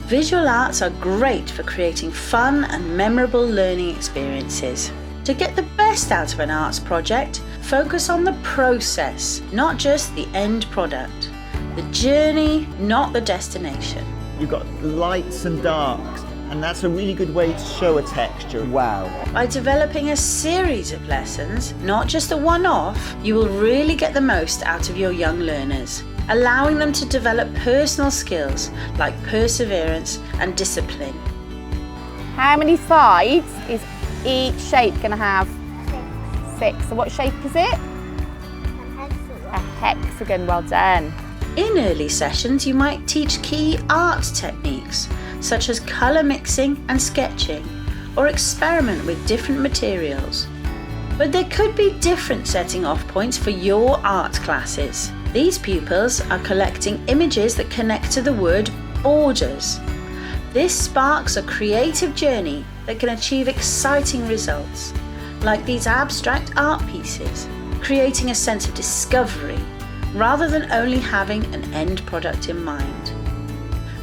Visual arts are great for creating fun and memorable learning experiences. To get the best out of an arts project, focus on the process, not just the end product. The journey, not the destination. You've got lights and darks, and that's a really good way to show a texture. Wow. By developing a series of lessons, not just a one-off, you will really get the most out of your young learners, allowing them to develop personal skills like perseverance and discipline. How many sides is each shape going to have? 6. So what shape is it? A hexagon, well done. In early sessions, you might teach key art techniques, such as colour mixing and sketching, or experiment with different materials. But there could be different setting off points for your art classes. These pupils are collecting images that connect to the word borders. This sparks a creative journey that can achieve exciting results, like these abstract art pieces, creating a sense of discovery rather than only having an end product in mind.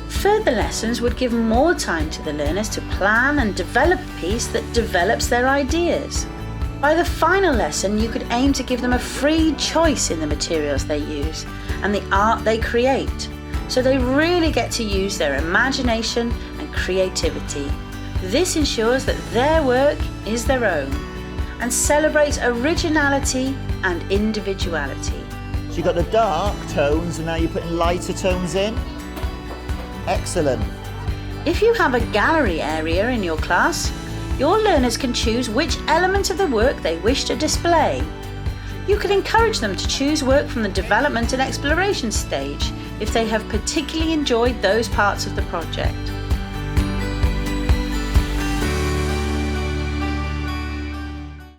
Further lessons would give more time to the learners to plan and develop a piece that develops their ideas. By the final lesson, you could aim to give them a free choice in the materials they use and the art they create, so they really get to use their imagination and creativity. This ensures that their work is their own and celebrates originality and individuality. So you've got the dark tones and now you're putting lighter tones in. Excellent. If you have a gallery area in your class, your learners can choose which element of the work they wish to display. You can encourage them to choose work from the development and exploration stage if they have particularly enjoyed those parts of the project.